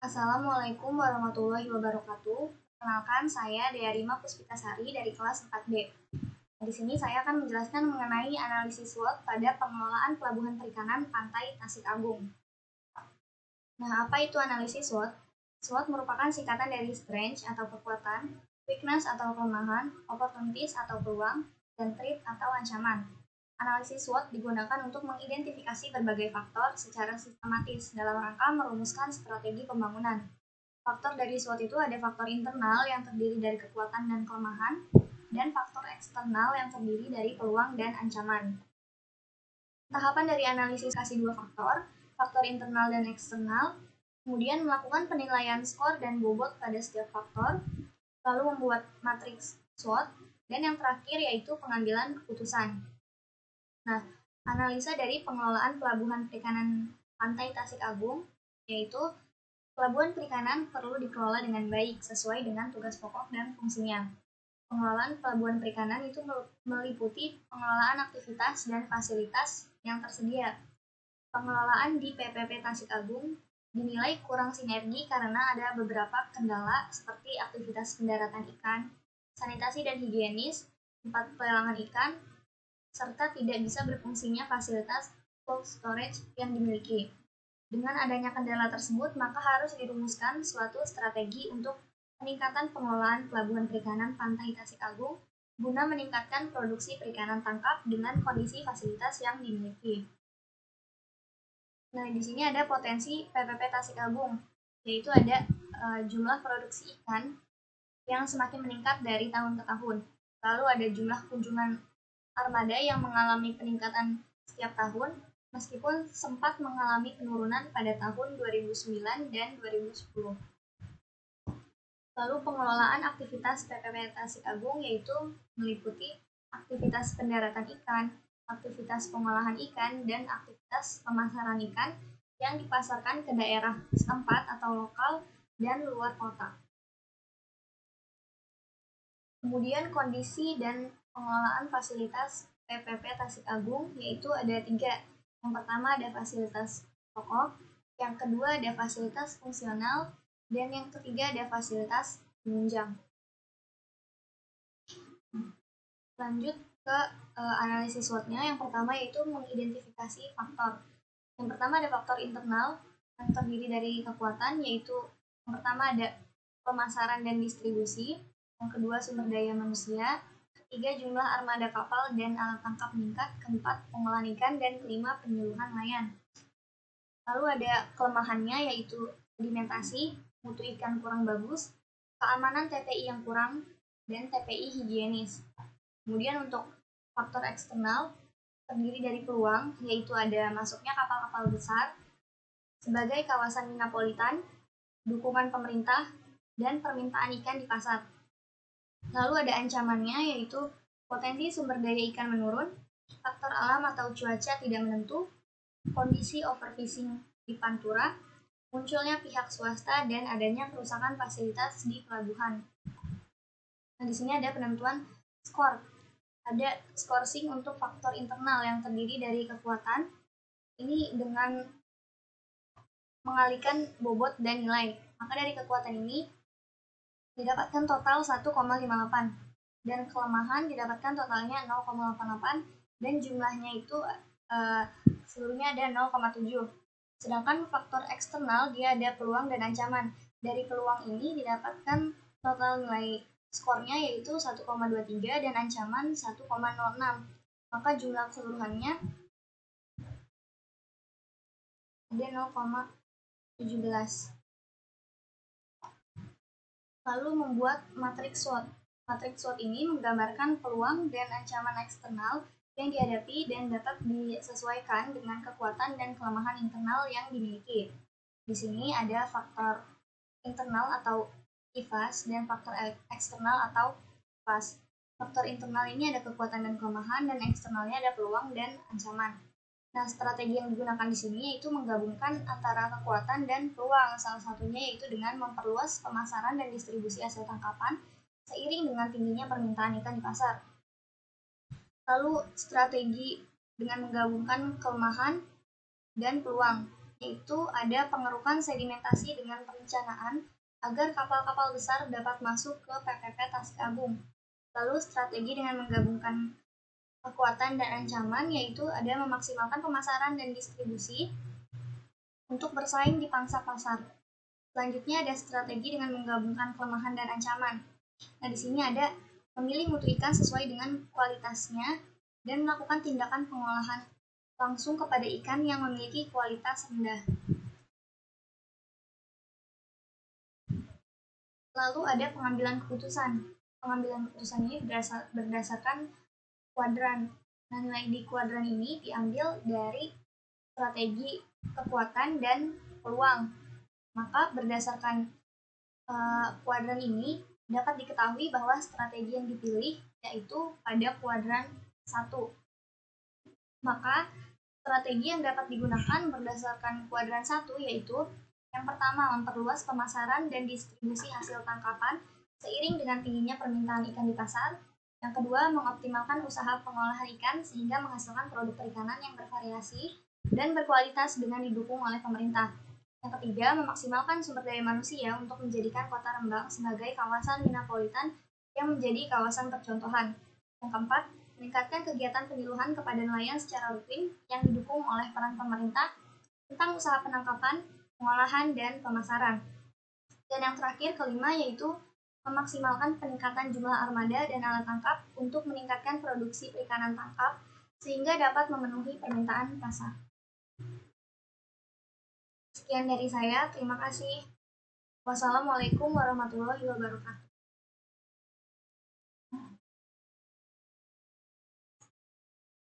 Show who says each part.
Speaker 1: Assalamualaikum warahmatullahi wabarakatuh. Perkenalkan, saya Dea Rima Puspitasari dari kelas 4B. Di sini saya akan menjelaskan mengenai analisis SWOT pada pengelolaan pelabuhan perikanan pantai Tasik Agung. Nah, apa itu analisis SWOT? SWOT merupakan singkatan dari strength atau kekuatan, weakness atau kelemahan, opportunities atau peluang, dan threat atau ancaman. Analisis SWOT digunakan untuk mengidentifikasi berbagai faktor secara sistematis dalam rangka merumuskan strategi pembangunan. Faktor dari SWOT itu ada faktor internal yang terdiri dari kekuatan dan kelemahan, dan faktor eksternal yang terdiri dari peluang dan ancaman. Tahapan dari analisis kasih dua faktor internal dan eksternal, kemudian melakukan penilaian skor dan bobot pada setiap faktor, lalu membuat matriks SWOT, dan yang terakhir yaitu pengambilan keputusan. Nah, analisa dari pengelolaan pelabuhan perikanan pantai Tasik Agung, yaitu pelabuhan perikanan perlu dikelola dengan baik sesuai dengan tugas pokok dan fungsinya. Pengelolaan pelabuhan perikanan itu meliputi pengelolaan aktivitas dan fasilitas yang tersedia. Pengelolaan di PPP Tasik Agung dinilai kurang sinergi karena ada beberapa kendala seperti aktivitas pendaratan ikan, sanitasi dan higienis, tempat pelelangan ikan, serta tidak bisa berfungsinya fasilitas cold storage yang dimiliki. Dengan adanya kendala tersebut, maka harus dirumuskan suatu strategi untuk peningkatan pengelolaan pelabuhan perikanan pantai Tasik Agung guna meningkatkan produksi perikanan tangkap dengan kondisi fasilitas yang dimiliki. Nah, di sini ada potensi PPP Tasik Agung, yaitu ada jumlah produksi ikan yang semakin meningkat dari tahun ke tahun. Lalu ada jumlah kunjungan armada yang mengalami peningkatan setiap tahun, meskipun sempat mengalami penurunan pada tahun 2009 dan 2010. Lalu pengelolaan aktivitas PPP Tasik Agung yaitu meliputi aktivitas pendaratan ikan, aktivitas pengolahan ikan, dan aktivitas pemasaran ikan yang dipasarkan ke daerah setempat atau lokal dan luar kota. Kemudian kondisi dan pengelolaan fasilitas PPP Tasik Agung yaitu ada 3. Yang pertama ada fasilitas pokok, yang kedua ada fasilitas fungsional, dan yang ketiga ada fasilitas penunjang. Lanjut ke analisis SWOT-nya. Yang pertama yaitu mengidentifikasi faktor. Yang pertama ada faktor internal yang terdiri dari kekuatan, yaitu yang pertama ada pemasaran dan distribusi, yang kedua sumber daya manusia, ketiga jumlah armada kapal dan alat tangkap meningkat, keempat pengolahan ikan, dan kelima penyuluhan nelayan. Lalu ada kelemahannya yaitu sedimentasi, mutu ikan kurang bagus, keamanan TPI yang kurang, dan TPI higienis. Kemudian untuk faktor eksternal terdiri dari peluang, yaitu ada masuknya kapal-kapal besar sebagai kawasan metropolitan, dukungan pemerintah, dan permintaan ikan di pasar. Lalu ada ancamannya yaitu potensi sumber daya ikan menurun, faktor alam atau cuaca tidak menentu, kondisi overfishing di pantura, munculnya pihak swasta, dan adanya kerusakan fasilitas di pelabuhan. Nah, di sini ada penentuan skor. Ada scoring untuk faktor internal yang terdiri dari kekuatan. Ini dengan mengalihkan bobot dan nilai. Maka dari kekuatan ini didapatkan total 1,58 dan kelemahan didapatkan totalnya 0,88 dan jumlahnya itu seluruhnya ada 0,7. Sedangkan faktor eksternal dia ada peluang dan ancaman. Dari peluang ini didapatkan total nilai skornya yaitu 1,23 dan ancaman 1,06. Maka jumlah keseluruhannya ada 0,17. Lalu membuat matriks SWOT. Matriks SWOT ini menggambarkan peluang dan ancaman eksternal yang dihadapi dan dapat disesuaikan dengan kekuatan dan kelemahan internal yang dimiliki. Di sini ada faktor internal atau IFAS dan faktor eksternal atau FAS. Faktor internal ini ada kekuatan dan kelemahan, dan eksternalnya ada peluang dan ancaman. Nah, strategi yang digunakan di sini yaitu menggabungkan antara kekuatan dan peluang. Salah satunya yaitu dengan memperluas pemasaran dan distribusi hasil tangkapan seiring dengan tingginya permintaan ikan di pasar. Lalu strategi dengan menggabungkan kelemahan dan peluang. yaitu ada pengerukan sedimentasi dengan perencanaan agar kapal-kapal besar dapat masuk ke PPP Tasik Agung. Lalu strategi dengan menggabungkan kekuatan dan ancaman, yaitu ada memaksimalkan pemasaran dan distribusi untuk bersaing di pangsa pasar. Selanjutnya ada strategi dengan menggabungkan kelemahan dan ancaman. Nah, di sini ada memilih mutu ikan sesuai dengan kualitasnya dan melakukan tindakan pengolahan langsung kepada ikan yang memiliki kualitas rendah. Lalu ada pengambilan keputusan. Pengambilan keputusan ini berdasarkan kuadran. Nah, nilai di kuadran ini diambil dari strategi, kekuatan, dan peluang. Maka berdasarkan kuadran ini dapat diketahui bahwa strategi yang dipilih yaitu pada kuadran 1. Maka strategi yang dapat digunakan berdasarkan kuadran 1 yaitu yang pertama, memperluas pemasaran dan distribusi hasil tangkapan seiring dengan tingginya permintaan ikan di pasar. Yang kedua, mengoptimalkan usaha pengolahan ikan sehingga menghasilkan produk perikanan yang bervariasi dan berkualitas dengan didukung oleh pemerintah. Yang ketiga, memaksimalkan sumber daya manusia untuk menjadikan Kota Rembang sebagai kawasan metropolitan yang menjadi kawasan percontohan. Yang keempat, meningkatkan kegiatan penyuluhan kepada nelayan secara rutin yang didukung oleh peran pemerintah tentang usaha penangkapan, pengolahan, dan pemasaran. Dan yang terakhir, kelima, yaitu memaksimalkan peningkatan jumlah armada dan alat tangkap untuk meningkatkan produksi perikanan tangkap sehingga dapat memenuhi permintaan pasar. Sekian dari saya, terima kasih. Wassalamualaikum warahmatullahi wabarakatuh.